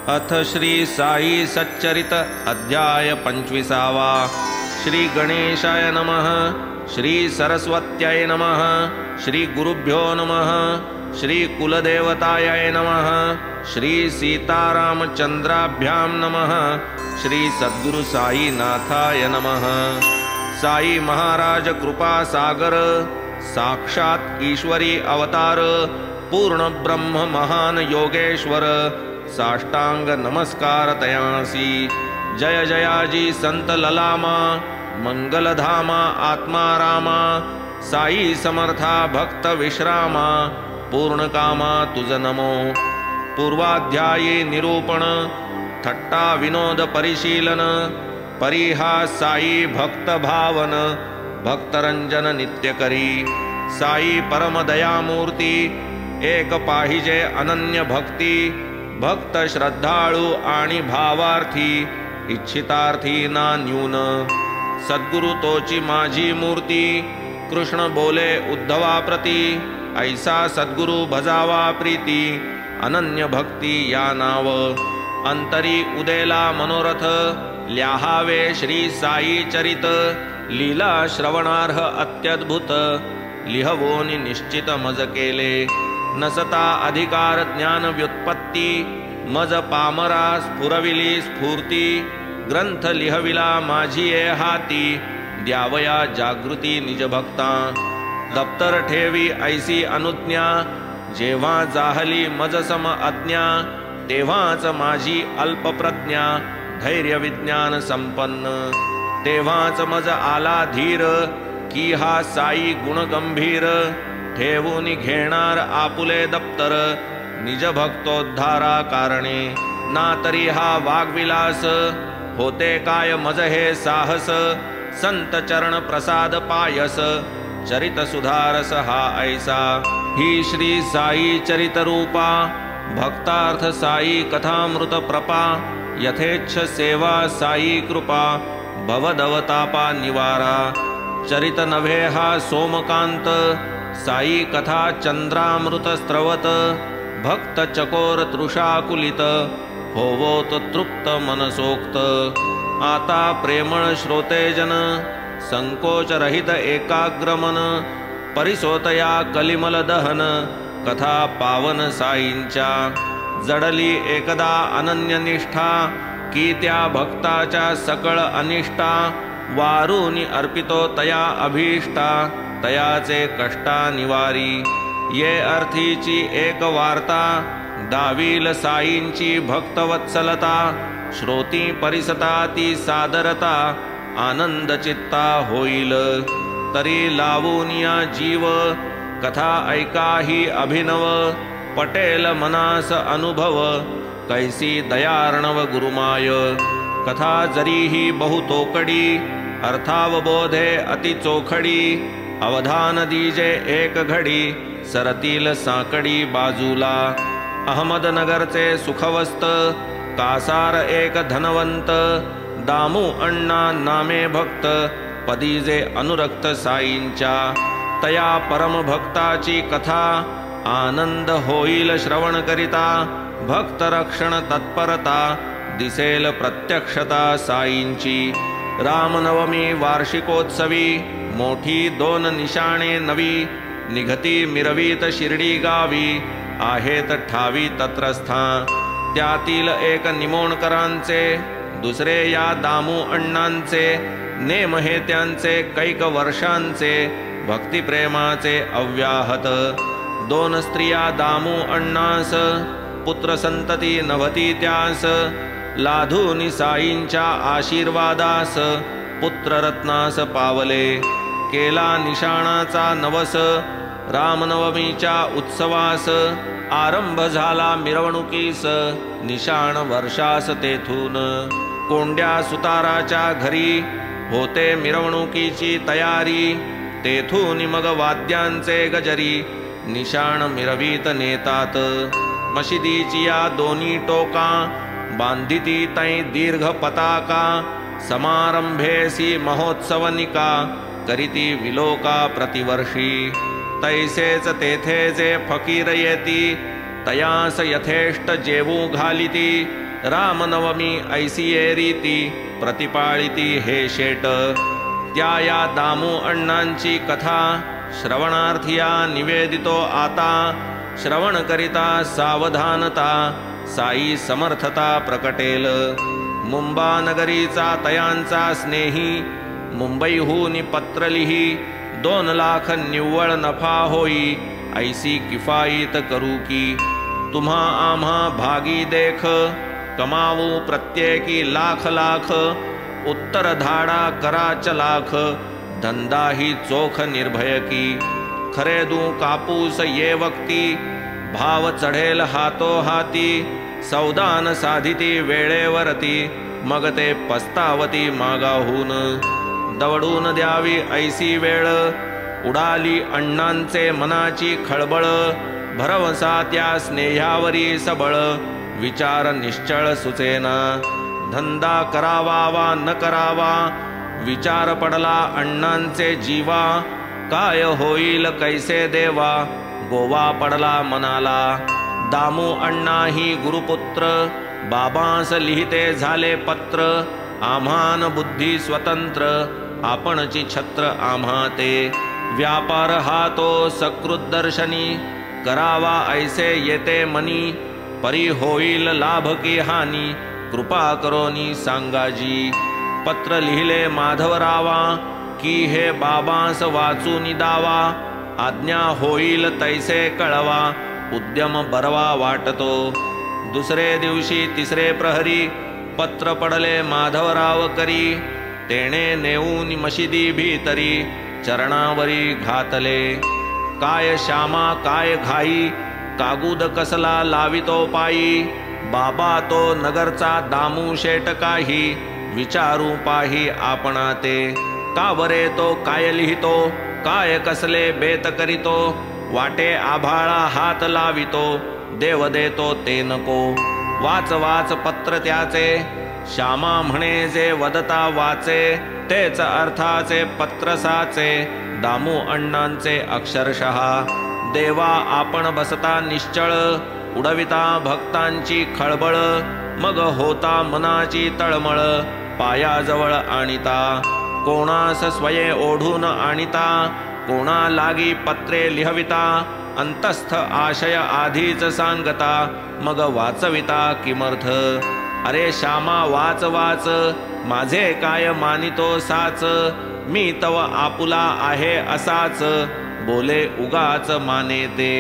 अथ श्री साई सच्चरित अध्याय 25। श्री गणेशाय नमः। श्री सरस्वत्यै नमः। श्री गुरुभ्यो नमः। श्री कुलदेवतायै नमः। श्री सीतारामचंद्राभ्यां नमः। श्री सद्गुरु साई नाथाय नमः। साई महाराज कृपा सागर, साक्षात ईश्वरी अवतार, पूर्ण ब्रह्म महान योगेश्वर, साष्टांग नमस्कार तयांसी। जय जयाजी संत ललामा, मंगलधामा आत्मा रामा, साई समर्था भक्त विश्रामा, पूर्ण कामा तुझ नमो। पूर्वाध्यायी निरूपण, थट्टा विनोद परिशीलन, परिहास साई भक्त भावन, भक्तरंजन नित्य करी। साई परम दयामूर्ती, एक पाहिजे अनन्य भक्ती, भक्त श्रद्धाळू आणि भावार्थी, इच्छितार्थी ना न्यून। सद्गुरु तोची माझी मूर्ती, कृष्ण बोले उद्धवा प्रती, ऐसा सद्गुरु भजावा प्रीती, अनन्य भक्ती या नाव। अंतरी उदेला मनोरथ, ल्याहावे श्री साई चरित, लीला श्रवणार्ह अत्यद्भुत, लिहवोनी निश्चित मज केले। नसता अधिकार ज्ञान व्युत्पत्ती, मज पामरा स्फुरविली स्फूर्ती, ग्रंथ लिहविला माझी ये हाती, द्यावया जागृती निज भक्ता। दप्तर ठेवी ऐसी अनुज्ञा, जेव्हा जाहली मज सम अज्ञा, तेव्हाच माझी अल्प प्रज्ञा, धैर्य विज्ञान संपन्न। तेव्हाच मज आला धीर, की हा साई गुण गंभीर, ठेवून घेणार आपुले दप्तर, निज भक्तोद्धारा कारणे। ना तरी हा वाग्विलास, होते काय मज हे साहस, संत चरण प्रसाद पायस, चरित सुधारस हा ऐसा। ही श्री साई चरित रूपा, भक्तार्थ साई कथामृत प्रपा, यथेच्छ सेवा साई कृपा, भवदवतापा निवारा। चरित नभे हा सोमकांत, साई कथा चंद्रामृत स्त्रवत, भक्त चकोर तृषाकुलित, होवोत तृप्त मनसोक्त। आता प्रेमळ श्रोतेजन, संकोच रहित एकाग्रमन, परिसोतया कलिमल दहन, कथा पावन साईंच्या। जडली एकदा अनन्य निष्ठा, की त्या भक्ताच्या सकळ अनिष्टा, वारूनी अर्पितो तया अभीष्टा, तयाचे कष्टा निवारी। ये अर्थीची एक वार्ता, दावील साईंची भक्तवत्सलता, श्रोती परिसता ती सादरता, आनंद चित्ता होईल। तरी लावूनिया जीव, कथा ऐकाही अभिनव, पटेल मनास अनुभव, कैसी दयार्णव गुरुमाय। कथा जरीही बहुतोकडी, अर्थावबोधे अति चोखडी, अवधान दीजे एक घडी, सरतील साकडी बाजूला। अहमदनगरचे सुखवस्त, कासार एक धनवंत, दामू अण्णा नामे भक्त, पदीजे अनुरक्त साईंच्या। तया परम भक्ताची कथा, आनंद होईल श्रवण करिता, भक्त रक्षण तत्परता, दिसेल प्रत्यक्षता साईंची। रामनवमी वार्षिकोत्सवी, मोठी दोन निशाणे नवी, निघती मिरवीत शिर्डी गावी, आहेत ठावी तत्रस्था। त्यातील एक निमोणकरांचे, दुसरे या दामू अण्णांचे, नेम हे त्यांचे कैक वर्षांचे, भक्तिप्रेमाचे अव्याहत। दोन स्त्रिया दामू अण्णास, पुत्र संतती नव्हती त्यास, लाधूनि साईंच्या आशीर्वादास, पुत्ररत्नास पावले। केला निशाणाचा नवस, रामनवमीच्या उत्सवास, आरंभ झाला मिरवणुकीस, निशाण वर्षास तेथून। कोंड्या सुताराच्या घरी, होते मिरवणुकीची तयारी, तेथून मग वाद्यांचे गजरी, निशाण मिरवीत नेतात। मशिदीची या दोन्ही टोका, बांधिती तै दीर्घ पताका, समारंभेसी महोत्सवनिका, करीती विलोका प्रतिवर्षी। तैसेच तेथे जे फकीर येती, तयास यथेष्ट जेवू घालिती, रामनवमी ऐसिये रीती प्रतिपाळिती हे शेट. त्या या दामू अण्णांची कथा श्रवणार्थिया निवेदितो आता. श्रवण करिता सावधानता साई समर्थता प्रकटेल. मुंबा नगरीचा तयांचा स्नेही मुंबईहून पत्र लिही. 2 लाख निव्वळ नफा होई ऐसी किफायत करू की. तुम्हा आम्हा भागी देख कमावू प्रत्येकी लाख लाख. उत्तर धाडा करा चलाख धंदा ही चोख निर्भय की. खरेदू कापूस ये वक्ती भाव चढेल हातो हाती. सौदान साधिती वेळेवरती मग ते पस्तावती मागाहून. दवडून द्यावी ऐसी वेळ उडाली अण्णांचे मनाची खळबळ. भरवसा त्या स्नेहावरी सबळ विचार निश्चळ सुचेना. धंदा करावा वा न करावा विचार पडला अण्णांचे जीवा. काय होईल कैसे देवा गोवा पडला मनाला. दामू अण्णा ही गुरुपुत्र बाबांस लिहिते झाले पत्र. आम्हान बुद्धी स्वतंत्र आपणची छत्र आम्हा ते. व्यापार हा तो सकृत दर्शनी करावा ऐसे येते मनी. परी होईल लाभ की हानी कृपा करोनी सांगाजी. पत्र लिहिले माधवरावा की हे बाबांस वाचून दावा. आज्ञा होईल तैसे कळवा उद्यम बरवा वाटतो. दुसरे दिवशी तिसरे प्रहरी पत्र पडले माधवराव करी. तेणे नेऊन मशिदी भीतरी चरणावरी घातले. काय श्यामा काय घाई कागुद कसला लावितो पायी. बाबा तो नगरचा दामू शेट काही विचारू पाही आपणा ते. का बरे तो काय लिहितो काय कसले बेत करीतो. वाटे आभाळा हात लावितो देव देतो ते नको. वाच वाच पत्र त्याचे श्यामा म्हणे जे वदता वाचे. तेच अर्थाचे पत्र साचे दामू अण्णांचे अक्षरशः. देवा आपण बसता निश्चळ उडविता भक्तांची खळबळ. मग होता मनाची तळमळ पायाजवळ आणिता. कोणास स्वये ओढून आणिता कोणा लागी पत्रे लिहविता. अंतस्थ आशय आधीच सांगता मग वाचविता किमर्थ. अरे श्यामा वाच वाच माझे काय मानितो साच. मी तव आपुला आहे असाच बोले उगाच माने ते.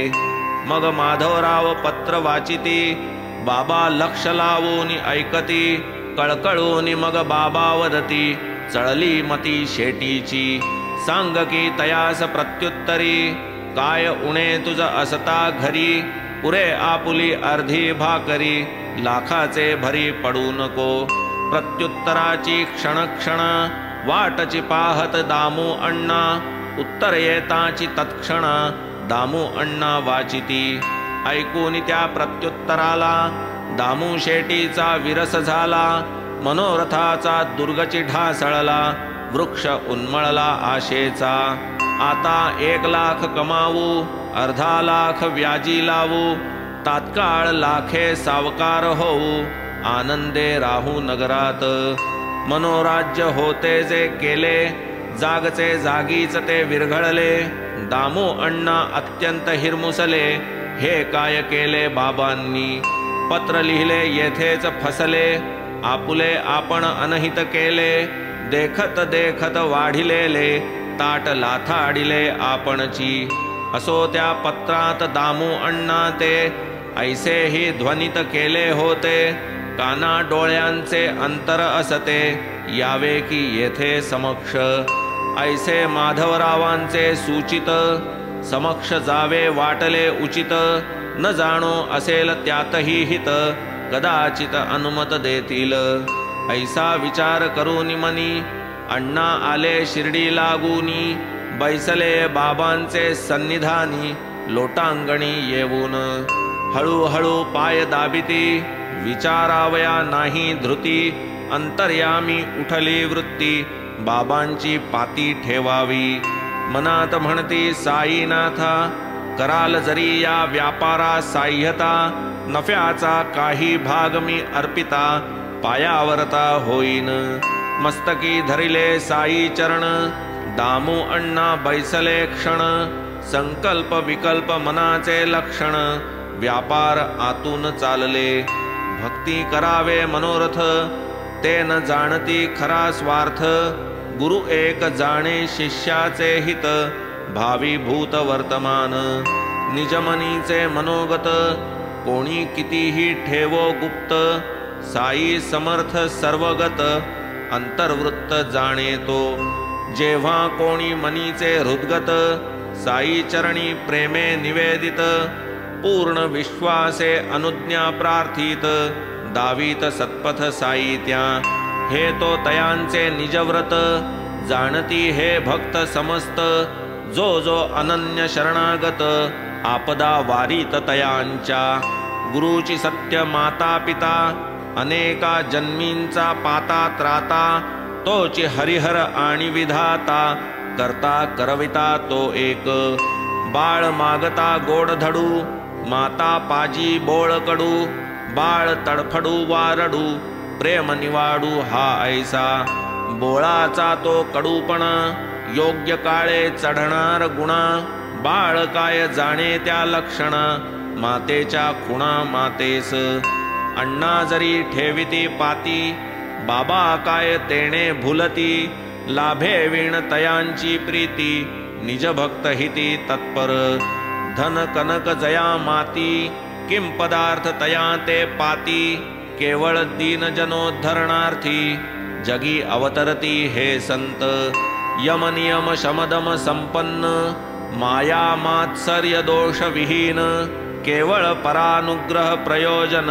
मग माधवराव पत्र वाचिती बाबा लक्ष लावून ऐकती. कळकळून मग बाबा वदती चळली मती शेटीची. सांग की तयास प्रत्युत्तरी काय उणे तुझ असता घरी. पुरे आपुली अर्धी भाकरी लाखाचे भरी पडू नको. प्रत्युत्तराची क्षण क्षण वाटची पाहत दामू अण्णा. उत्तर येताची तत्क्षण दामू अण्णा वाचिती. ऐकून त्या प्रत्युत्तराला दामू शेटीचा विरस झाला. मनोरथाचा दुर्गची ढासळला वृक्ष उन्मळला आशेचा. आता 1 लाख कमावू 1/2 लाख व्याजी लावू. तात्काळ लाखे सावकार होऊ आनंदे राहू नगरात. मनोराज्य होते जे केले जागचे जागीच ते विरघळले. दामू अण्णा अत्यंत हिरमुसले हे काय केले बाबांनी. पत्र लिहिले येथेच फसले आपुले आपण अनहित केले. देखत देखत वाढिलेले ताट लाथाडिले आपणची. असो त्या पत्रात दामू अण्णा ते ऐसे ही ध्वनित केले होते. काना डोळ्यांचे अंतर असते यावे की येथे समक्ष. ऐसे माधवरावांचे सूचित समक्ष जावे वाटले उचित. न जाणो असेल त्यातही हित कदाचित अनुमत देतील. ऐसा विचार करून मनी अण्णा आले शिर्डी लागूनी. बैसले बाबांचे सन्निधानी लोटांगणी येऊन. हळूहळू पाय दाबिती विचारावया नाही धृती. अंतर्यामी उठली वृत्ती बाबांची पाती ठेवावी. मनात म्हणती साईनाथा कराल जरी या व्यापारा साह्यता, नफ्याचा काही भाग मी अर्पिता, पायावरता होईन. मस्तकी धरिले साई चरण, दामू अण्णा बैसले क्षण. संकल्प विकल्प मनाचे लक्षण, व्यापार आतून चालले. भक्ती करावे मनोरथ, ते न जाणती खरा स्वार्थ. गुरु एक जाणे शिष्याचे हित, भावी भूत वर्तमान. निजमनीचे मनोगत, कोणी कितीही ठेवो गुप्त. साई समर्थ सर्वगत, अंतर्वृत्त जाणे तो. जेव्हा कोणी मनीचे हृदगत, साई चरणी प्रेमे निवेदित. पूर्ण विश्वासे अनुज्ञा प्रार्थित, दावीत सत्पथ साई त्या. हे तो तयांचे निजव्रत, जाणती हे भक्त समस्त. जो जो अनन्य शरणागत, आपदा वारीत तयांच्या. गुरुची सत्य माता पिता, अनेका जन्मींचा पाता त्राता. तोची हरिहर आणि विधाता, करता करविता तो एक. बाळ मागता गोड धडू, माता पाजी बोळ कडू. बाळ तडफडू वारडू, प्रेम निवाडू हा ऐसा. बोळाचा तो कडूपणा, योग्य काळे चढणार गुणा. बाळ काय जाणे त्या लक्षणा, मातेच्या खुणा मातेस. अण्णा जरी ठेविती पाती, बाबा काय तेणे भुलती. लाभे विण तयांची प्रीती, निज भक्त हिती तत्पर. धन कनक जया माती, किम पदार्थ तया ते पाती. केवळ दीन जनोद्धरणार्थी, जगी अवतरती हे संत. यम नियम शमदम संपन्न, माया मात्सर्य दोष विहीन. केवळ परानुग्रह प्रयोजन,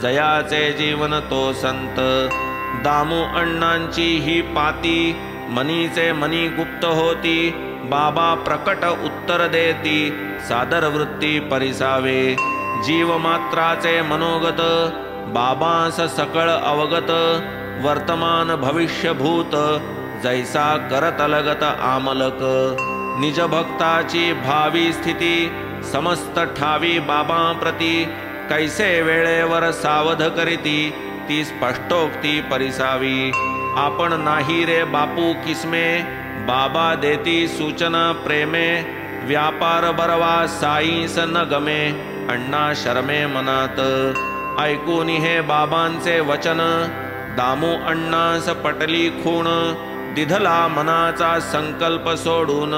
जयाचे जीवन तो संत. दामू अण्णांची ही पाती, मनीचे मनी गुप्त होती. बाबा प्रकट उत्तर देती, सादर वृत्ती परिसावे. जीव मात्राचे मनोगत, बाबांस सकळ अवगत. वर्तमान भविष्य भूत, जैसा करतलगत आमलक. निज भक्ताची भावी स्थिती, समस्त ठावी बाबा प्रती. कैसे वेळेवर सावध करीती, ती स्पष्टोक्ती परिसावी. आपण नाही रे बापू किस्मे, बाबा देती सूचना प्रेमे. व्यापार बरवा साईस न गमे, अण्णा शरमे मनात. ऐकून हे बाबांचे वचन, दामू अण्णास पटली खूण. दिधला मनाचा संकल्प सोडून,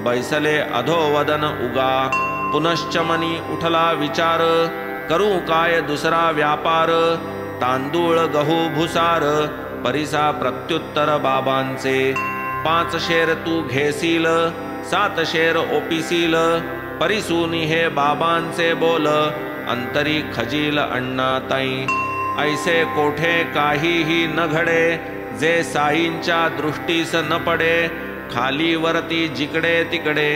बैसले अधोवदन उगा. पुनश्च मनी उठला विचार, करू काय दुसरा व्यापार. तांदूळ गहू भुसार, परिसा प्रत्युत्तर बाबांचे. 5 शेर तू घेसील, 7 शेर ओपिसील. परिसूनी हे बाबांचे बोल, अंतरी खजील अण्णा ताई. ऐसे कोठे काहीही न घडे, जे साईंच्या दृष्टीस न पडे. खाली वरती जिकडे तिकडे,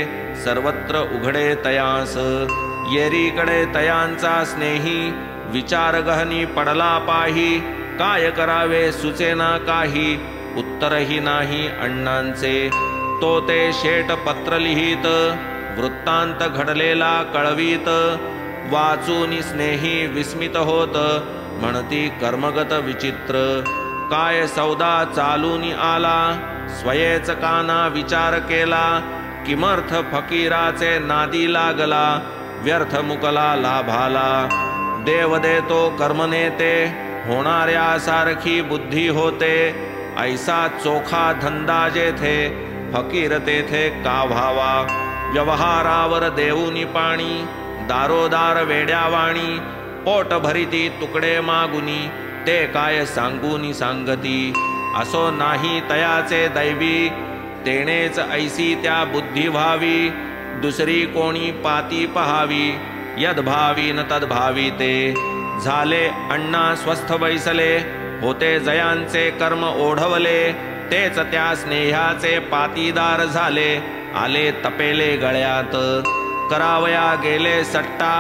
सर्वत्र उघडे तयास. येरीकडे तयांचा स्नेही, विचार गहनी पडला पाही. काय करावे सुचेना काही, उत्तरही नाही अण्णांचे. तो ते शेट पत्र लिहित, वृत्तांत घडलेला कळवीत. वाचूनी स्नेही विस्मित होत, म्हणती कर्मगत विचित्र. काय सौदा चालूनी आला, स्वयेच काना विचार केला. किमर्थ फकीराचे नादी लागला, व्यर्थ मुकला लाभाला. देव देतो कर्म नेते, होणाऱ्या सारखी बुद्धी होते. ऐसा चोखा धंदा जेथे, फकीर तेथे का व्हावा. व्यवहारावर देऊनी पाणी, दारोदार वेड्यावाणी. पोट भरिती तुकडे मागुनी, ते काय सांगूनी सांगती. असो नाही तयाचे दैवी, तेनेच ऐसी त्या बुद्धी व्हावी. दुसरी कोणी पाती पहावी, यद्भावी न तद्भावी ते. झाले अण्णा स्वस्थ बैसले, होते जयांचे कर्म ओढवले. तेच त्या स्नेहाचे पातीदार झाले, आले तपेले गळ्यात. करावया गेले सट्टा,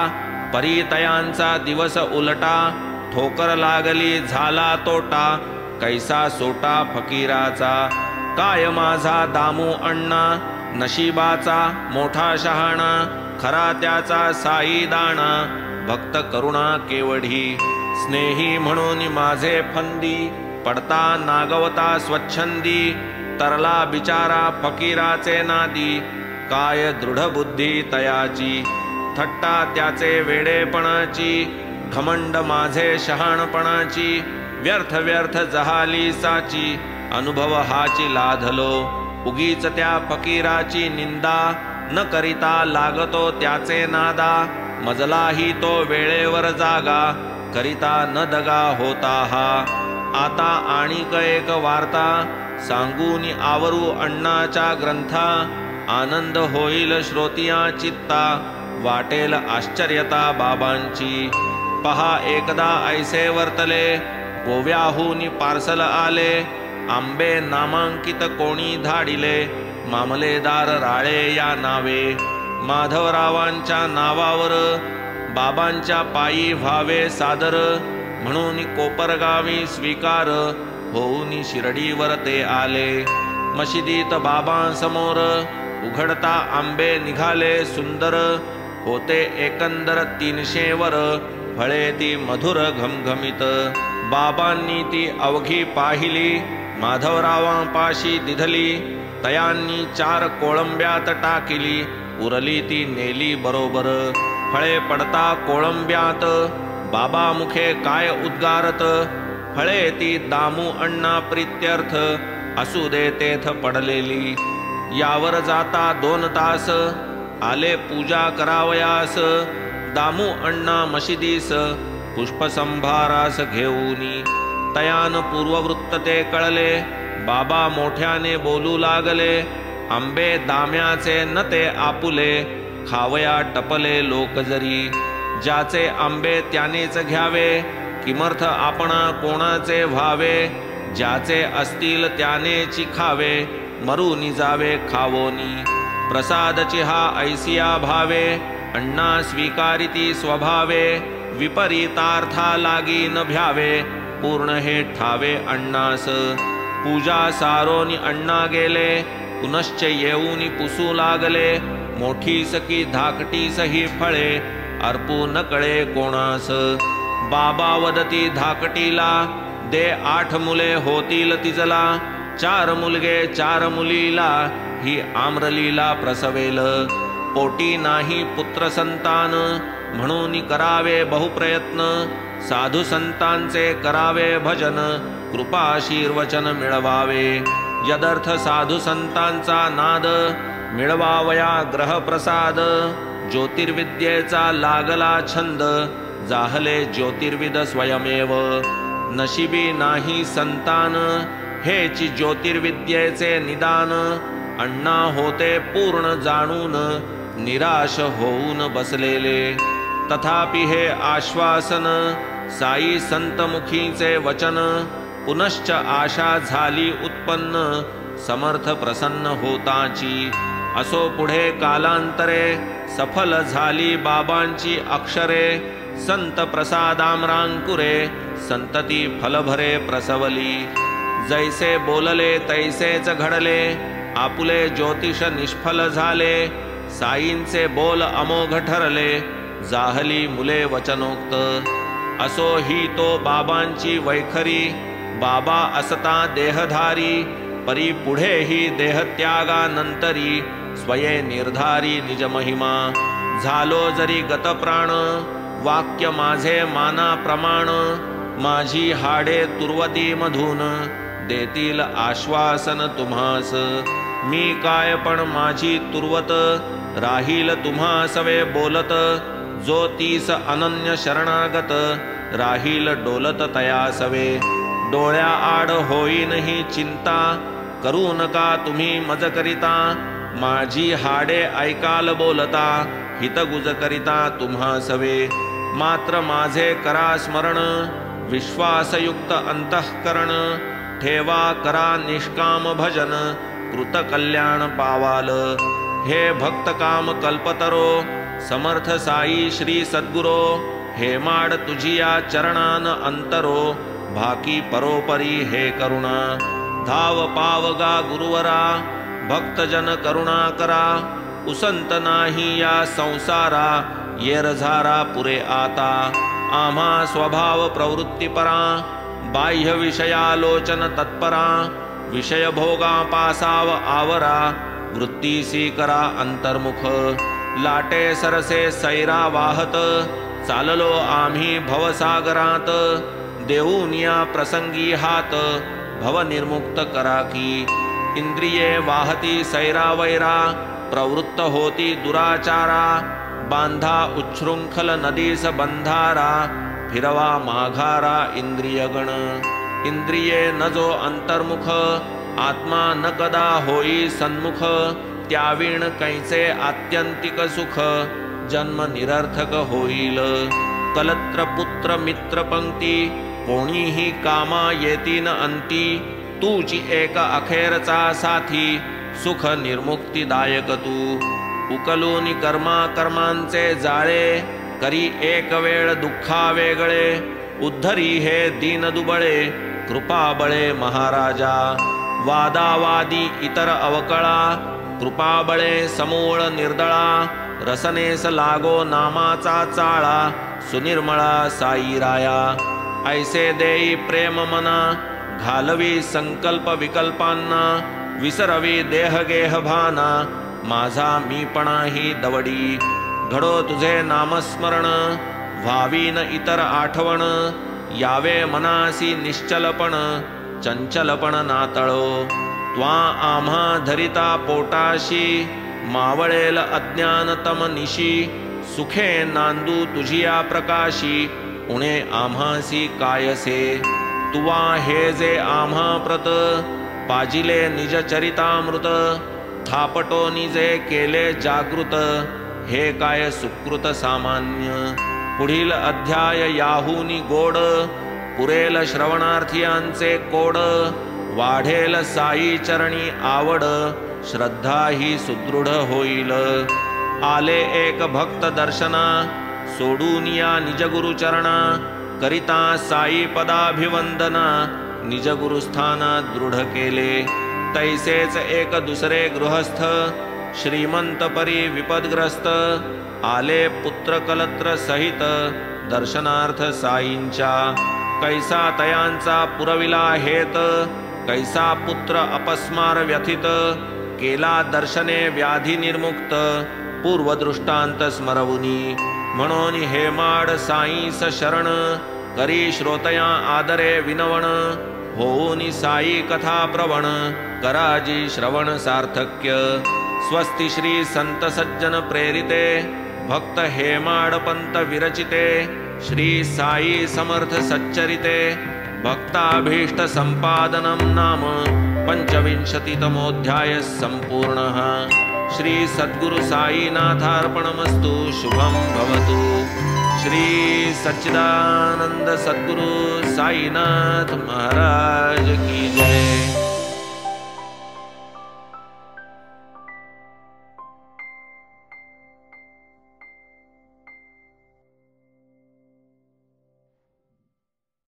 परितयांचा दिवस उलटा. ठोकर लागली झाला तोटा, कैसा सोटा फकीराचा. काय माझा दामू अण्णा, नशिबाचा मोठा शहाणा. खरा त्याचा साई दाणा भक्त करुणा केवढी स्नेही म्हणून माझे फंदी पडता नागवता स्वच्छंदी तरला बिचारा फकीराचे नादी काय दृढ बुद्धी तयाची थट्टा त्याचे वेडेपणाची घमंड माझे शहाणपणाची व्यर्थ व्यर्थ जहाली साची अनुभव हाची लाधलो उगीच त्या फकीराची निंदा न करिता लागतो त्याचे नादा मजलाही तो वेळेवर जागा करिता न दगा होता हा आता आणिक एक वार्ता सांगून आवरू अण्णाच्या ग्रंथा आनंद होईल श्रोतिया चित्ता वाटेल आश्चर्यता बाबांची पहा एकदा ऐसे वर्तले गोव्याहून पार्सल आले आंबे नामांकित कोणी धाडिले मामलेदार राळे या नावे माधवरावांच्या नावावर बाबांच्या पायी व्हावे सादर म्हणून कोपरगावी स्वीकार होऊन शिर्डीवर ते आले मशिदीत बाबांसमोर उघडता आंबे निघाले सुंदर होते एकंदर 300 वर फळे ती मधुर घमघमीत बाबांनी ती अवघी पाहिली माधवरावांपाशी दिधली तयांनी 4 कोळंब्यात टाकिली उरली ती नेली बरोबर फळे पडता कोळंब्यात बाबा मुखे काय उद्गारत फळे ती दामू अण्णा प्रीत्यर्थ असू दे तेथ पडलेली यावर जाता 2 तास आले पूजा करावयास दामू अण्णा मशिदीस पुष्पसंभारास घेऊनी तयान पूर्ववृत्त ते कळले बाबा मोठ्याने बोलू लागले आंबे दाम्याचे न ते आपुले खावया टपले लोक जरी ज्याचे आंबे त्यानेच घ्यावे किमर्थ आपणा कोणाचे व्हावे ज्याचे असतील त्यानेची खावे मरूनी जावे खावोनी प्रसादची हा ऐसिया भावे अण्णा स्वीकारिती स्वभावे विपरीतार्था लागी न भ्यावे पूर्ण हे ठावे अण्णास पूजा सारोनी अण्णा गेले पुनश्च येऊनी पुसू लागले मोठी सकी धाकटीस ही फळे अर्पू न कळे कोणास बाबा वदती धाकटीला दे 8 मुले होतील तिजला 4 मुलगे 4 मुलीला ही आम्रलीला प्रसवेल पोटी नाही पुत्र संतान म्हणून करावे बहुप्रयत्न साधू संतांचे करावे भजन कृपाशीर्वचन मिळवावे यदर्थ साधू संतांचा नाद मिळवावया ग्रहप्रसाद ज्योतिर्विद्येचा लागला छंद जाहले ज्योतिर्विद स्वयमेव नशिबी नाही संतान हेची ज्योतिर्विद्येचे निदान अण्णा होते पूर्ण जाणून निराश होऊन बसलेले तथापि हे आश्वासन साई संतमुखीचे वचन पुनश्च आशा झाली उत्पन्न समर्थ प्रसन्न होताची असो पुढे कालांतरे सफल झाली बाबांची अक्षरे संत प्रसादामरांकुरे संतती फलभरे प्रसवली जैसे बोलले तैसेच घडले आपुले ज्योतिष निष्फल झाले साईंचे बोल अमोघ ठरले जाहली मुले वचनोक्त असो ही तो बाबांची वैखरी बाबा असता देहधारी परी पुढे ही देहत्यागानंतरी स्वये निर्धारी निज महिमा झालो जरी गतप्राण वाक्य माझे माना प्रमाण माझी हाडे तुर्वती मधून देतील आश्वासन तुम्हास मी काय पण माझी तुर्वत राहील तुम्हा सवे बोलत जो 30 अनन्य शरणागत राहील डोलत तया सवे डोळ्या आड होईन ही चिंता करू नका तुम्ही मज करिता माझी हाडे ऐकाल बोलता हितगुज करिता तुम्हा सवे मात्र माझे करा स्मरण विश्वासयुक्त अंतःकरण ठेवा करा निष्काम भजन कृत कल्याण पावाल हे भक्त काम कल्पतरो समर्थ साई श्री सद्गुरो हे माड तुझिया चरणान अंतरो भाकी परोपरी हे करुणा धाव पावगा गुरुवरा भक्तजन करुणा करा उसंत नाही या संसारा येर झारा पुरे आता आम्हा स्वभाव प्रवृत्ती परा बाह्य विषयालोचन तत्परा विषय भोगा पासाव आवरा वृत्तीसी करा अंतर्मुख लाटे सरसे सैरा वाहत चाललो आम्ही भवसागरात देऊनिया प्रसंगी हात भव निर्मुक्त करा की इंद्रिये वाहती सैरा वैरा प्रवृत्त होती दुराचारा बांधा उच्छृंखल नदीस बंधारा फिरवा माघारा इंद्रियगण इंद्रिये न जो अंतर्मुख आत्मा न कदा होई सन्मुख त्यावीण कैचे आत्यंतिक सुख जन्म निरर्थक होईल कलत्र पुत्र मित्र पंक्ती कोणीही कामा येतीन अंती तूची एक अखेरचा साथी सुख निर्मुक्तीदायक तू उकलूनी कर्मा कर्मांचे जाळे करी एक वेळ दुःखा वेगळे उद्धरी हे दीन दुबळे कृपा बळे महाराजा वादावादी इतर अवकळा कृपा बळे समूळ निर्दळा रसनेस लागो नामाचा चाळा सुनिर्मळा साई राया ऐसे देई प्रेम मना घालवी संकल्प विकल्पांना विसरवी देह गेह भाना माझा मीपणाही दवडी घडो तुझे नामस्मरण व्हावी न इतर आठवण यावे मनासी निश्चलपण चंचलपण नातळो त्वा आम्हा धरिता पोटाशी मावळेल अज्ञानतम निशी सुखे नांदू तुझिया प्रकाशी उणे आम्हासी कायसे तुवा हे जे आम्हा प्रत पाजिले निज चरितामृत थापटो निजे केले जागृत हे काय सुकृत सामान्य पुढील अध्याय याहूनी गोड पुरेल श्रवणार्थियांचे कोड वाढेल साई चरणी आवड श्रद्धा ही सुदृढ होईल आले एक भक्त दर्शना सोडून या निज गुरु चरणा करिता साई पदाभिवंदना निज गुरुस्थाना दृढ केले तैसेच एक दुसरे गृहस्थ श्रीमंत परी विपदग्रस्त आले पुत्र कलत्र सहित दर्शनार्थ साईंच्या कैसा तयांचा पुरविला हेत कैसा पुत्र अपस्मार व्यथित केला दर्शने व्याधी निर्मुक्त पूर्वदृष्टांत स्मरवुनी म्हणून हेमाड साईस शरण करी श्रोतया आदरे विनवण होऊनी साई कथा प्रवण कराजी श्रवण सार्थक्य स्वस्ति श्री संत सज्जन प्रेरिते भक्त हेमाड पंत विरचिते श्री साई समर्थ सच्चरिते भक्ताभीष्ट संपादनं नाम पंचविंशतितमोऽध्याय संपूर्णः श्री सद्गुरु साईनाथार्पणमस्तु शुभं भवतु श्री सच्चिदानंद सद्गुरु साईनाथ महाराज की जय।